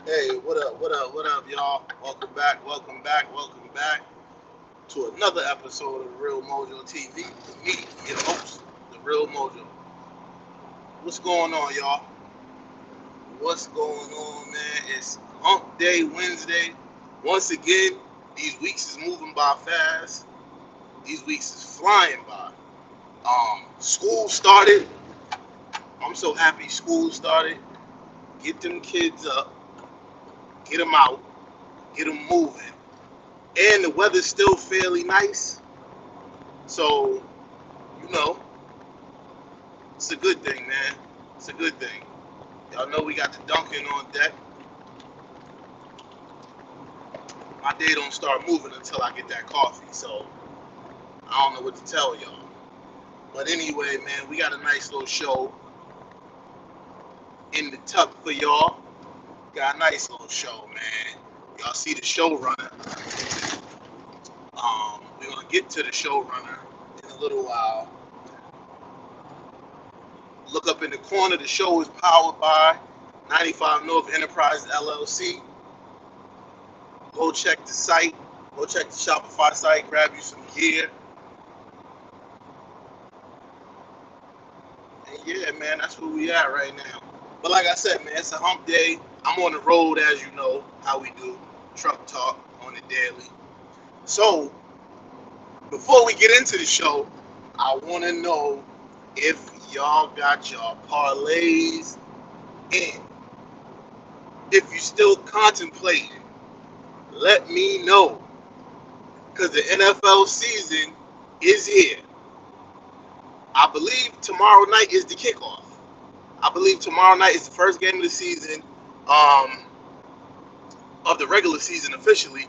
Hey, what up, y'all? Welcome back to another episode of the Real Mojo TV. With me, your host, the Real Mojo. What's going on, y'all? What's going on, man? It's Hump Day Wednesday. Once again, these weeks is moving by fast. These weeks is flying by. School started. I'm so happy school started. Get them kids up, get them out, get them moving. And the weather's still fairly nice. So, you know, it's a good thing, man. It's a good thing. Y'all know we got the Dunkin' on deck. My day don't start moving until I get that coffee. So, I don't know what to tell y'all. But anyway, man, we got a nice little show in the tuck for y'all. Got a nice little show, man. Y'all see the showrunner. We're going to get to the showrunner in a little while. Look up in the corner. The show is powered by 95 North Enterprise LLC. Go check the site. Go check the Shopify site. Grab you some gear. And yeah, man, that's where we at right now. But like I said, man, it's a hump day. I'm on the road, as you know, how we do. Truck talk on the daily. So, before we get into the show, I want to know if y'all got y'all parlays in. If you still contemplating, let me know. Because the NFL season is here. I believe tomorrow night is the kickoff. I believe tomorrow night is the first game of the season, of the regular season officially.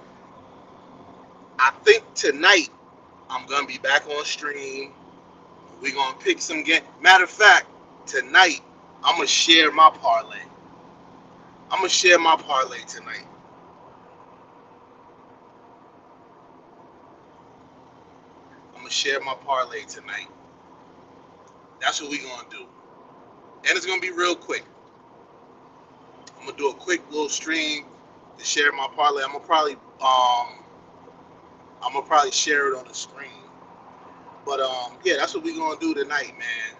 I think tonight I'm going to be back on stream. We're going to pick some game. Matter of fact, tonight I'm going to share my parlay. I'm going to share my parlay tonight. I'm going to share my parlay tonight. That's what we're going to do. And it's going to be real quick. I'm going to do a quick little stream to share my parlay. I'm going to probably share it on the screen. But yeah, that's what we're going to do tonight, man.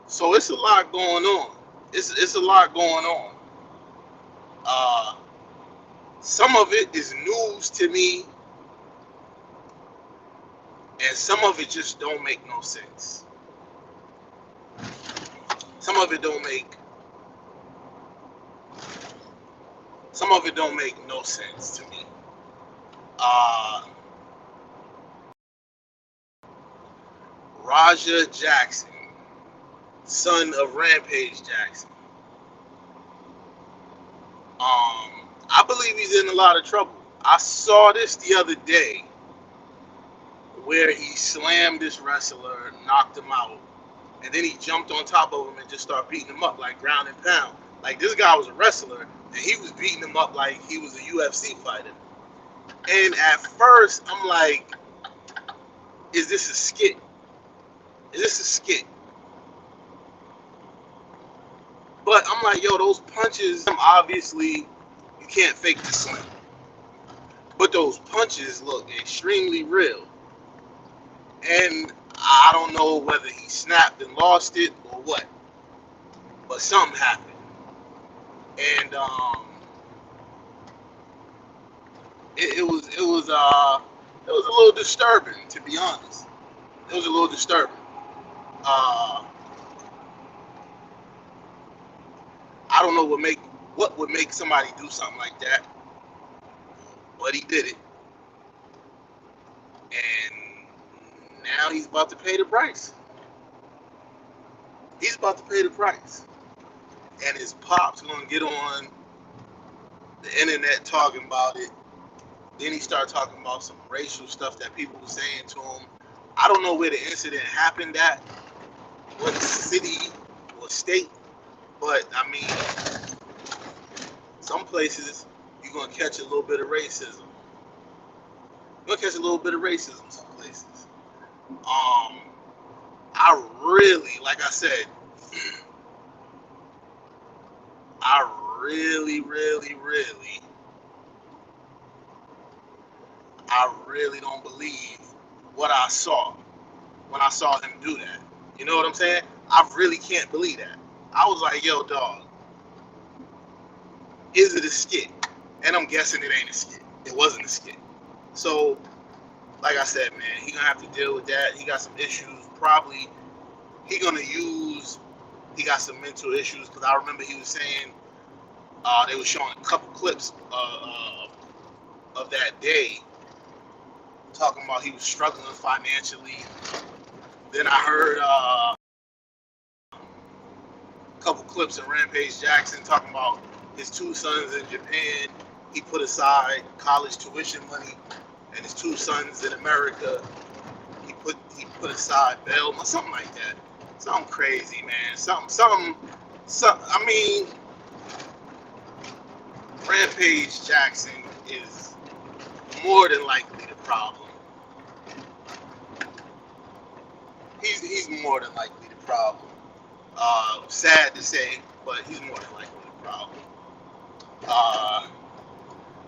So it's a lot going on. It's a lot going on. Uh, some of it is news to me, and some of it just don't make no sense. Some of it don't make no sense to me. Raja Jackson, son of Rampage Jackson. I believe he's in a lot of trouble. I saw this the other day where he slammed this wrestler, knocked him out, and then he jumped on top of him and just started beating him up like ground and pound. Like this guy was a wrestler and he was beating him up like he was a UFC fighter. And at first I'm like, is this a skit? Is this a skit? But I'm like, yo, those punches, obviously you can't fake the slam. But those punches look extremely real. And I don't know whether he snapped and lost it or what. But something happened. And it was a little disturbing, to be honest. It was a little disturbing. I don't know what would make somebody do something like that, but he did it. And now he's about to pay the price. He's about to pay the price. And his pop's gonna get on the internet talking about it. Then he started talking about some racial stuff that people were saying to him. I don't know where the incident happened at, what city or state, but I mean, some places you're gonna catch a little bit of racism. You're gonna catch a little bit of racism some places. Like I said, I really, really, really, I really don't believe what I saw when I saw him do that. You know what I'm saying? I really can't believe that. I was like, yo, dog, is it a skit? And I'm guessing it ain't a skit. It wasn't a skit. So, like I said, man, he gonna have to deal with that. He got some issues. Probably he got some mental issues, because I remember he was saying they were showing a couple clips of that day, talking about he was struggling financially. Then I heard a couple clips of Rampage Jackson talking about his two sons in Japan. He put aside college tuition money, and his two sons in America, he put aside bail, something like that. Something crazy, man. Something. I mean, Rampage Jackson is more than likely the problem. He's more than likely the problem. Sad to say, but he's more than likely the problem.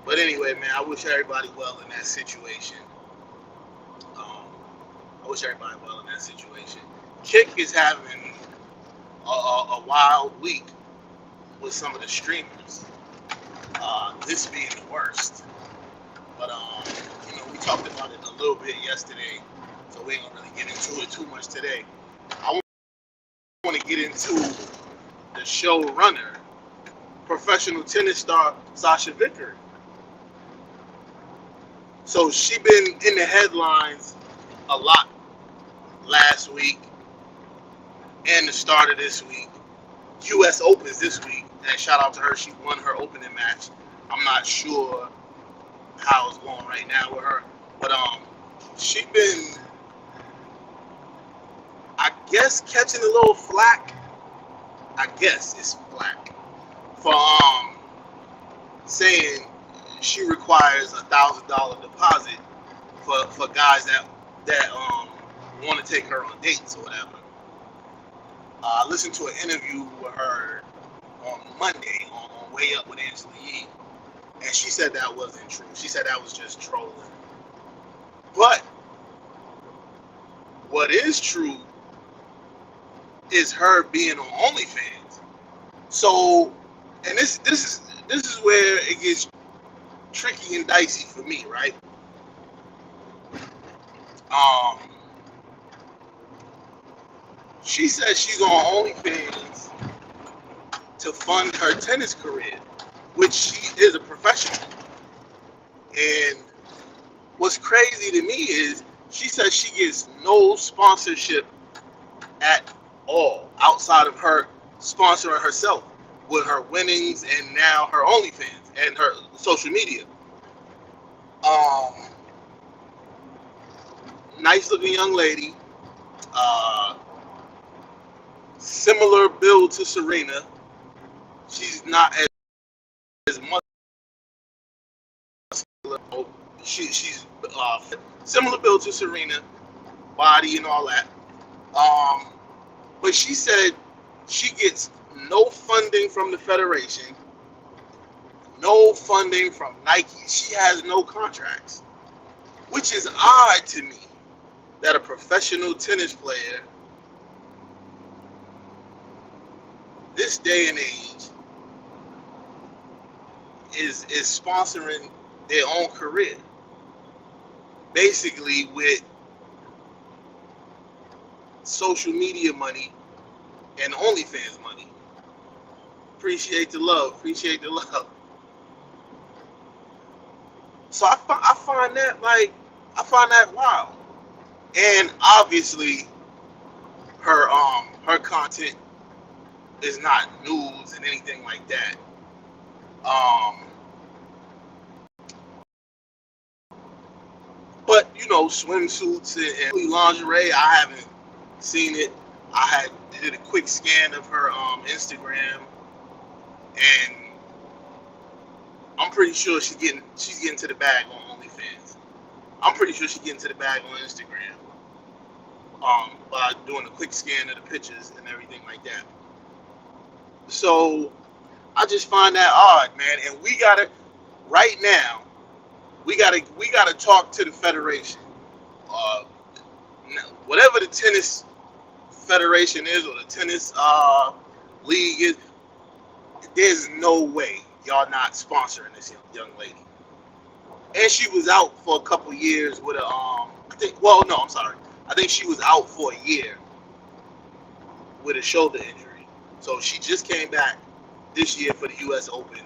But anyway, man, I wish everybody well in that situation. Kick is having a wild week with some of the streamers. This being the worst. But we talked about it a little bit yesterday, so we ain't gonna really get into it too much today. I want to get into the showrunner, professional tennis star Sachia Vickery. So she been in the headlines a lot last week and the start of this week. U.S. Opens this week, and shout out to her. She won her opening match. I'm not sure how it's going right now with her, but she been, I guess, catching a little flack. I guess it's flack for saying she requires $1,000 deposit for guys that want to take her on dates or whatever. I listened to an interview with her on Monday on Way Up with Angela Yee, and she said that wasn't true. She said that was just trolling. But what is true is her being on OnlyFans. So, and this is where it gets tricky and dicey for me, right? She says she's on OnlyFans to fund her tennis career, which she is a professional. And what's crazy to me is she says she gets no sponsorship at all outside of her sponsoring herself with her winnings and now her OnlyFans and her social media. Nice looking young lady. Similar build to Serena. She's not as much. She's similar build to Serena, body and all that. But she said she gets no funding from the federation, no funding from Nike. She has no contracts, which is odd to me that a professional tennis player this day and age is sponsoring their own career, basically with social media money and OnlyFans money. Appreciate the love. So I find that wild. And obviously her content is not news and anything like that. But swimsuits and lingerie, I haven't seen it. I did a quick scan of her Instagram, and I'm pretty sure she's getting to the bag on OnlyFans. I'm pretty sure she's getting to the bag on Instagram. By doing a quick scan of the pictures and everything like that. So I just find that odd, man. And we gotta right now. We gotta talk to the federation. Uh, Whatever the tennis federation is or the tennis league is, there's no way y'all not sponsoring this young lady. And she was out for a couple years with a I think. Well, no, I'm sorry. I think she was out for a year with a shoulder injury. So she just came back this year for the U.S. Open,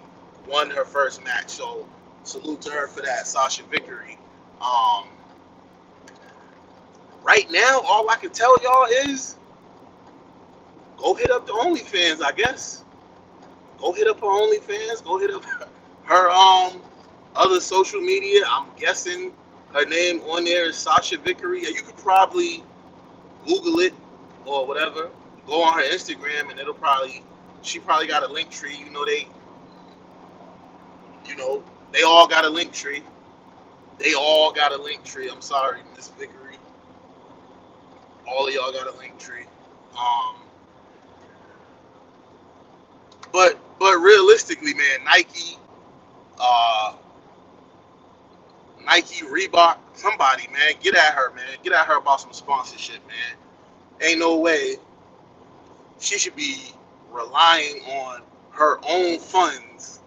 won her first match. So salute to her for that, Sasha Vickery. Um, right now, all I can tell y'all is go hit up the OnlyFans, I guess. Go hit up her OnlyFans. Go hit up her other social media. I'm guessing her name on there is Sasha Vickery. And you could probably Google it or whatever. Go on her Instagram and she probably got a link tree. They all got a link tree. They all got a link tree. I'm sorry, Miss Vickery. All of y'all got a link tree. Um, but realistically, man, uh, Nike, Reebok, somebody, man, get at her, man. Get at her about some sponsorship, man. Ain't no way she should be relying on her own funds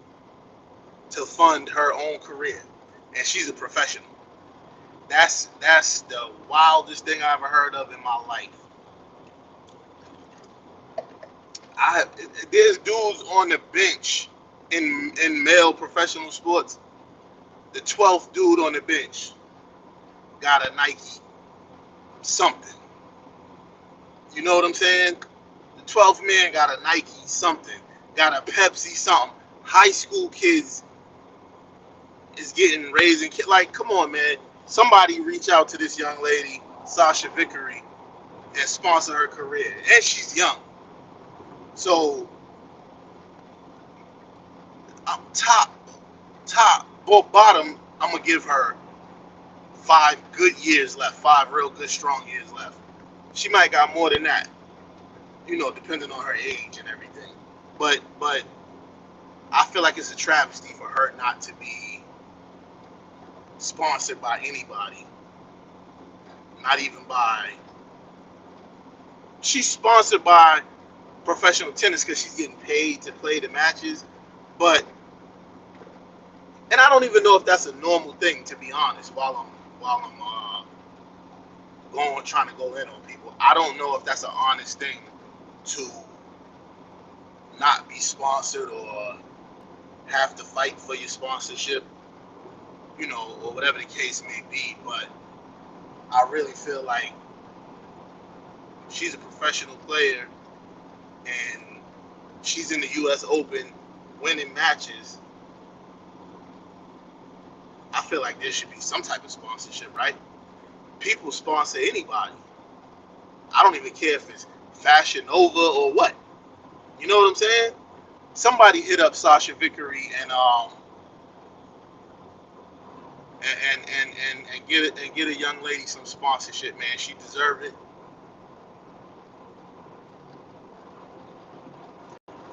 to fund her own career, and she's a professional. That's the wildest thing I ever heard of in my life. There's dudes on the bench in male professional sports. The 12th dude on the bench got a Nike something. You know what I'm saying? The 12th man got a Nike something, got a Pepsi something. High school kids is getting raising kids. Like, come on, man. Somebody reach out to this young lady, Sasha Vickery, and sponsor her career. And she's young. So, I'm bottom, I'm going to give her 5 good years left, 5 real good, strong years left. She might got more than that, depending on her age and everything. But I feel like it's a travesty for her not to be sponsored by anybody. Not even by... She's sponsored by professional tennis because she's getting paid to play the matches. And I don't even know if that's a normal thing, to be honest, while I'm trying to go in on people. I don't know if that's an honest thing to not be sponsored or have to fight for your sponsorship, or whatever the case may be. But I really feel like she's a professional player and she's in the U.S. Open winning matches. I feel like there should be some type of sponsorship, right? People sponsor anybody. I don't even care if it's Fashion Nova or what. You know what I'm saying? Somebody hit up Sasha Vickery and get a young lady some sponsorship, man. She deserves it.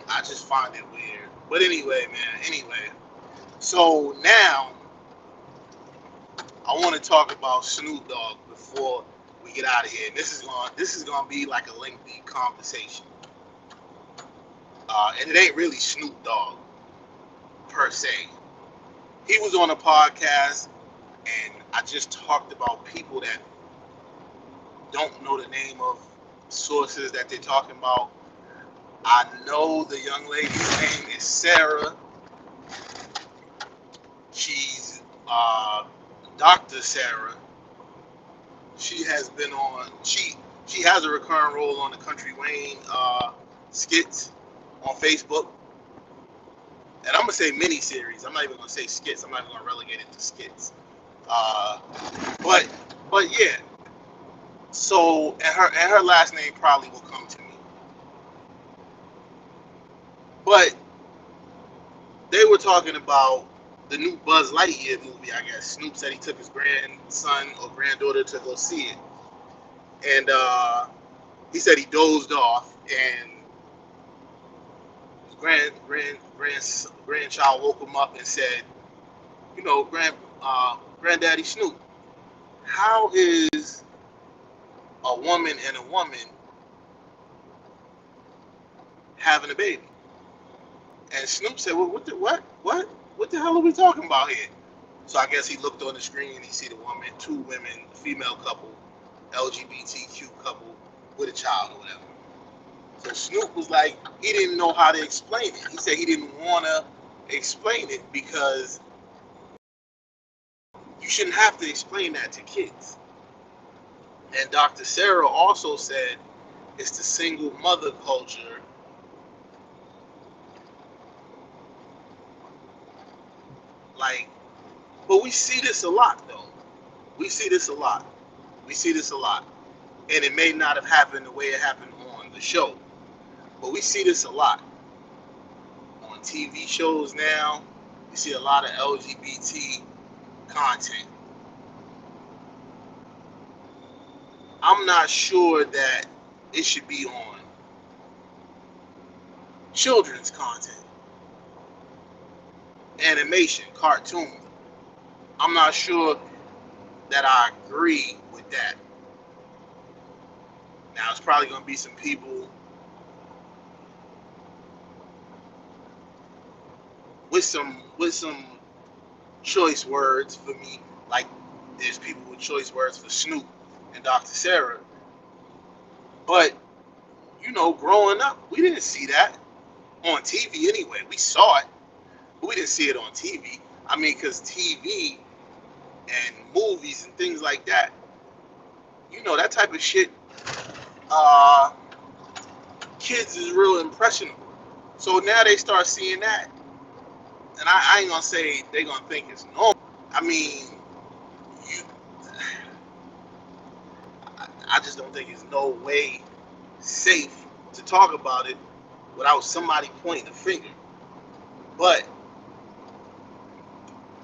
I just find it weird. But anyway, man. So now I want to talk about Snoop Dogg before we get out of here. This is gonna be like a lengthy conversation, and it ain't really Snoop Dogg per se. He was on a podcast, and I just talked about people that don't know the name of sources that they're talking about. I know the young lady's name is Sarah. She's Dr. Sarah. She has been on. She has a recurring role on the Country Wayne skits on Facebook. And I'm gonna say mini series. I'm not even gonna say skits. I'm not even gonna relegate it to skits. But yeah. So and her last name probably will come to me. But they were talking about the new Buzz Lightyear movie, I guess. Snoop said he took his grandson or granddaughter to go see it. And he said he dozed off. And grandchild woke him up and said, Granddaddy Snoop, how is a woman and a woman having a baby? And Snoop said, well, what the hell are we talking about here? So I guess he looked on the screen and he see the woman, two women, female couple, LGBTQ couple with a child or whatever. So Snoop was like, he didn't know how to explain it. He said he didn't want to explain it because you shouldn't have to explain that to kids. And Dr. Sarah also said it's the single mother culture. Like, but we see this a lot, though. We see this a lot. And it may not have happened the way it happened on the show, but we see this a lot. On TV shows now, we see a lot of LGBT content. I'm not sure that it should be on children's content. Animation, cartoon. I'm not sure that I agree with that. Now, it's probably going to be some people with some choice words for me. Like, there's people with choice words for Snoop and Dr. Sarah. But, growing up, we didn't see that on TV anyway. We saw it, but we didn't see it on TV. I mean, because TV and movies and things like that, that type of shit, kids is real impressionable. So now they start seeing that, and I ain't gonna say they gonna think it's normal. I mean, I just don't think it's no way safe to talk about it without somebody pointing a finger. But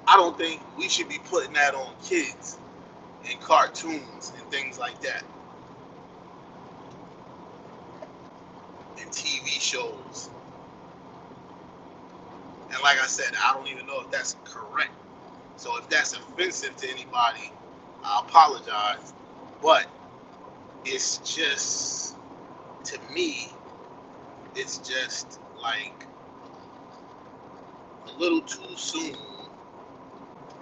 I don't think we should be putting that on kids and cartoons and things like that. And TV shows. And like I said, I don't even know if that's correct. So if that's offensive to anybody, I apologize. But it's just, to me, it's just like a little too soon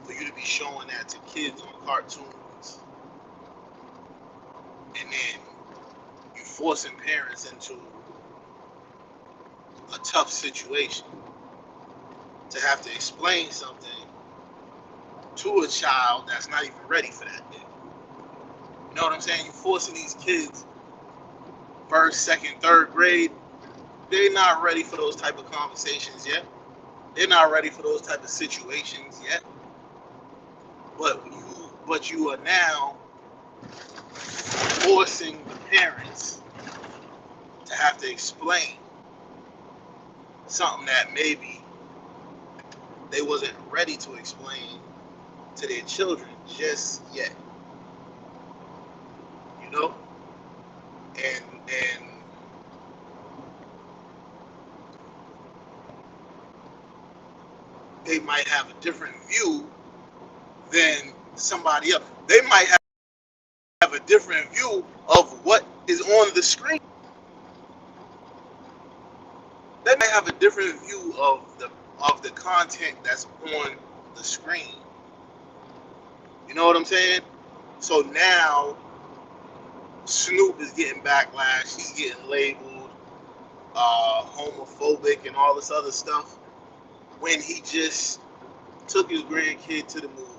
for you to be showing that to kids on cartoons. And then you forcing parents into a tough situation to have to explain something to a child that's not even ready for that yet. You know what I'm saying? You're forcing these kids, first, second, third grade, they're not ready for those type of conversations yet. They're not ready for those type of situations yet. But you are now forcing the parents to have to explain something that maybe they wasn't ready to explain to their children just yet. And they might have a different view than somebody else. They might have a different view of what is on the screen. They might have a different view of the content that's on the screen. You know what I'm saying? So now Snoop is getting backlash. He's getting labeled homophobic and all this other stuff when he just took his grandkid to the movies.